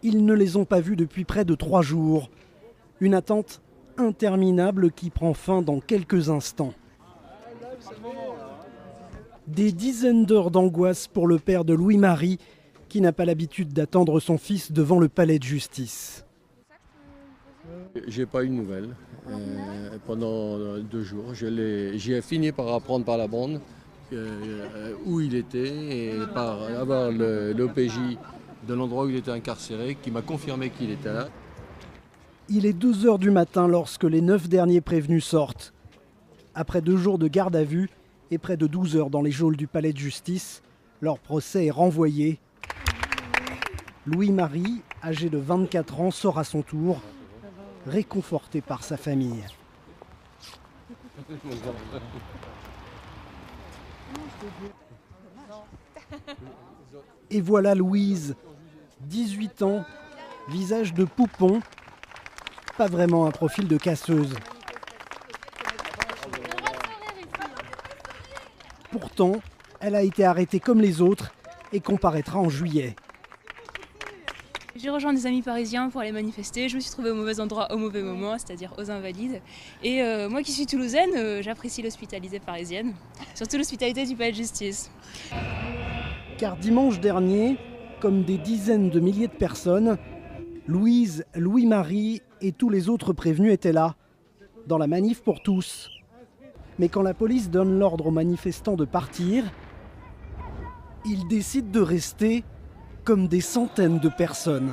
Ils ne les ont pas vus depuis près de 3 jours. Une attente interminable qui prend fin dans quelques instants. Des dizaines d'heures d'angoisse pour le père de Louis-Marie, qui n'a pas l'habitude d'attendre son fils devant le palais de justice. J'ai pas eu de nouvelles pendant 2 jours. J'ai fini par apprendre par la bande où il était et par avoir l'OPJ de l'endroit où il était incarcéré qui m'a confirmé qu'il était là. Il est 2 heures du matin lorsque les 9 derniers prévenus sortent. Après 2 jours de garde à vue et près de 12 heures dans les geôles du palais de justice, leur procès est renvoyé. Louis-Marie, âgé de 24 ans, sort à son tour, réconforté par sa famille. Et voilà Louise, 18 ans, visage de poupon, pas vraiment un profil de casseuse. Pourtant, elle a été arrêtée comme les autres et comparaîtra en juillet. J'ai rejoint des amis parisiens pour aller manifester. Je me suis trouvée au mauvais endroit au mauvais moment, c'est-à-dire aux Invalides. Et moi qui suis toulousaine, j'apprécie l'hospitalité parisienne, surtout l'hospitalité du palais de justice. Car dimanche dernier, comme des dizaines de milliers de personnes, Louise, Louis-Marie et tous les autres prévenus étaient là, dans la manif pour tous. Mais quand la police donne l'ordre aux manifestants de partir, ils décident de rester comme des centaines de personnes.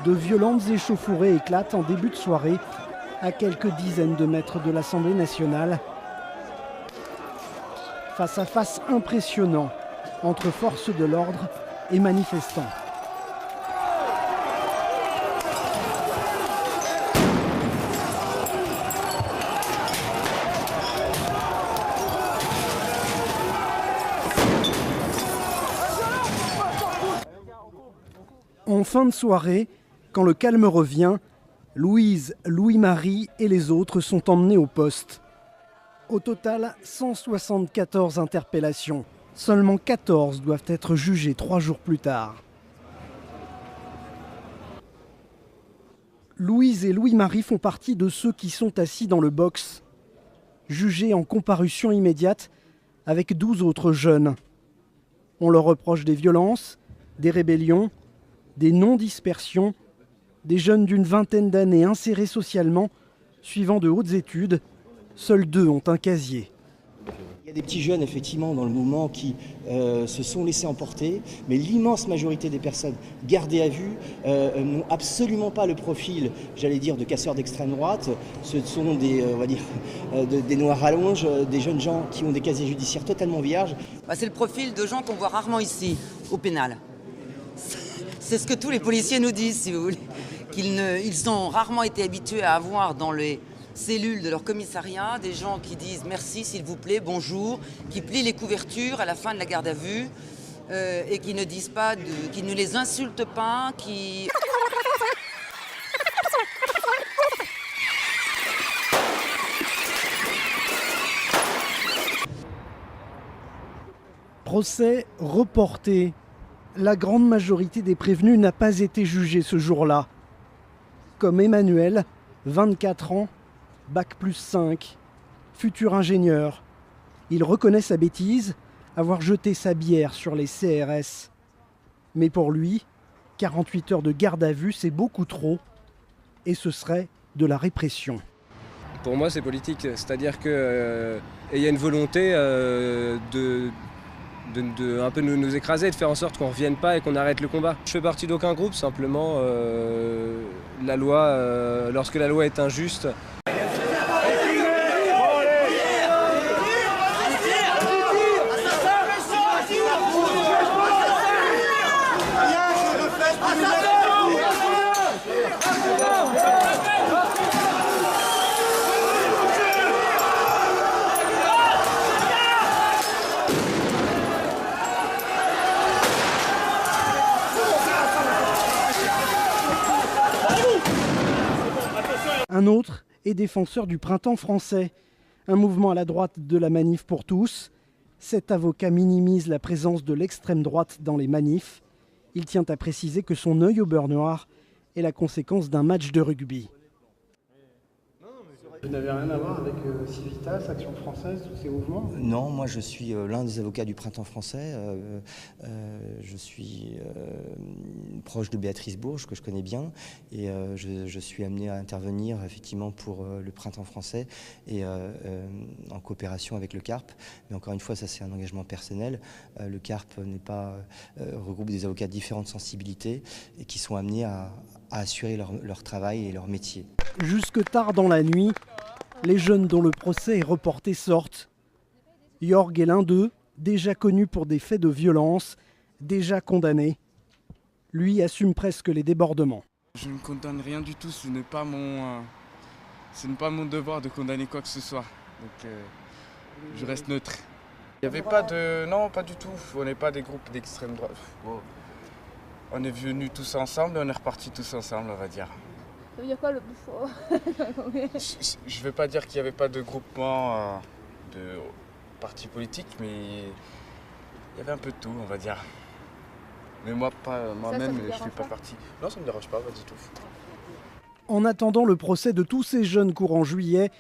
De violentes échauffourées éclatent en début de soirée à quelques dizaines de mètres de l'Assemblée nationale. Face à face impressionnant entre forces de l'ordre et manifestants. En fin de soirée, quand le calme revient, Louise, Louis-Marie et les autres sont emmenés au poste. Au total, 174 interpellations. Seulement 14 doivent être jugées 3 jours plus tard. Louise et Louis-Marie font partie de ceux qui sont assis dans le box, jugés en comparution immédiate avec 12 autres jeunes. On leur reproche des violences, des rébellions, des non-dispersions, des jeunes d'une vingtaine d'années insérés socialement, suivant de hautes études. Seuls 2 ont un casier. Il y a des petits jeunes, effectivement, dans le mouvement qui se sont laissés emporter, mais l'immense majorité des personnes gardées à vue n'ont absolument pas le profil, j'allais dire, de casseurs d'extrême droite. Ce sont des, on va dire, des noirs rallonges, des jeunes gens qui ont des casiers judiciaires totalement vierges. C'est le profil de gens qu'on voit rarement ici, au pénal. C'est ce que tous les policiers nous disent, si vous voulez, qu'ils ont rarement été habitués à avoir dans les cellules de leur commissariat des gens qui disent merci, s'il vous plaît, bonjour, qui plient les couvertures à la fin de la garde à vue et qui ne disent pas, qui ne les insultent pas, qui... Procès reporté. La grande majorité des prévenus n'a pas été jugée ce jour-là. Comme Emmanuel, 24 ans, bac+5, futur ingénieur. Il reconnaît sa bêtise, avoir jeté sa bière sur les CRS. Mais pour lui, 48 heures de garde à vue, c'est beaucoup trop. Et ce serait de la répression. Pour moi, c'est politique. C'est-à-dire qu'il y a une volonté de un peu nous écraser, de faire en sorte qu'on ne revienne pas et qu'on arrête le combat. Je fais partie d'aucun groupe, simplement la loi, lorsque la loi est injuste. Un autre est défenseur du printemps français, un mouvement à la droite de la manif pour tous. Cet avocat minimise la présence de l'extrême droite dans les manifs. Il tient à préciser que son œil au beurre noir est la conséquence d'un match de rugby. Vous n'avez rien à voir avec Civitas, Action française, tous ces mouvements? Non, moi je suis l'un des avocats du Printemps français. Je suis proche de Béatrice Bourges, que je connais bien, et je suis amené à intervenir effectivement pour le Printemps français et en coopération avec le CARP. Mais encore une fois, ça c'est un engagement personnel. Le CARP n'est pas regroupe des avocats de différentes sensibilités et qui sont amenés à assurer leur travail et leur métier. Jusque tard dans la nuit, les jeunes dont le procès est reporté sortent. Jorg est l'un d'eux, déjà connu pour des faits de violence, déjà condamné. Lui assume presque les débordements. Je ne condamne rien du tout, ce n'est pas mon devoir de condamner quoi que ce soit. Donc je reste neutre. Il n'y avait pas de... Non, pas du tout. On n'est pas des groupes d'extrême droite. On est venus tous ensemble et on est repartis tous ensemble, on va dire. Ça veut dire quoi le bouffon? Je ne vais pas dire qu'il n'y avait pas de groupement de partis politiques, mais il y avait un peu de tout, on va dire. Mais moi-même, je ne fais pas partie. Non, ça ne me dérange pas du tout. En attendant le procès de tous ces jeunes courant juillet,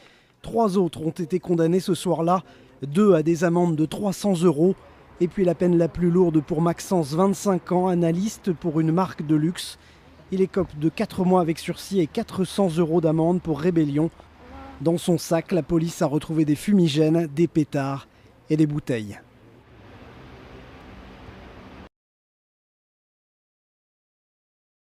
3 autres ont été condamnés ce soir-là, 2 à des amendes de 300 €, et puis la peine la plus lourde pour Maxence, 25 ans, analyste pour une marque de luxe. Il écope de 4 mois avec sursis et 400 € d'amende pour rébellion. Dans son sac, la police a retrouvé des fumigènes, des pétards et des bouteilles.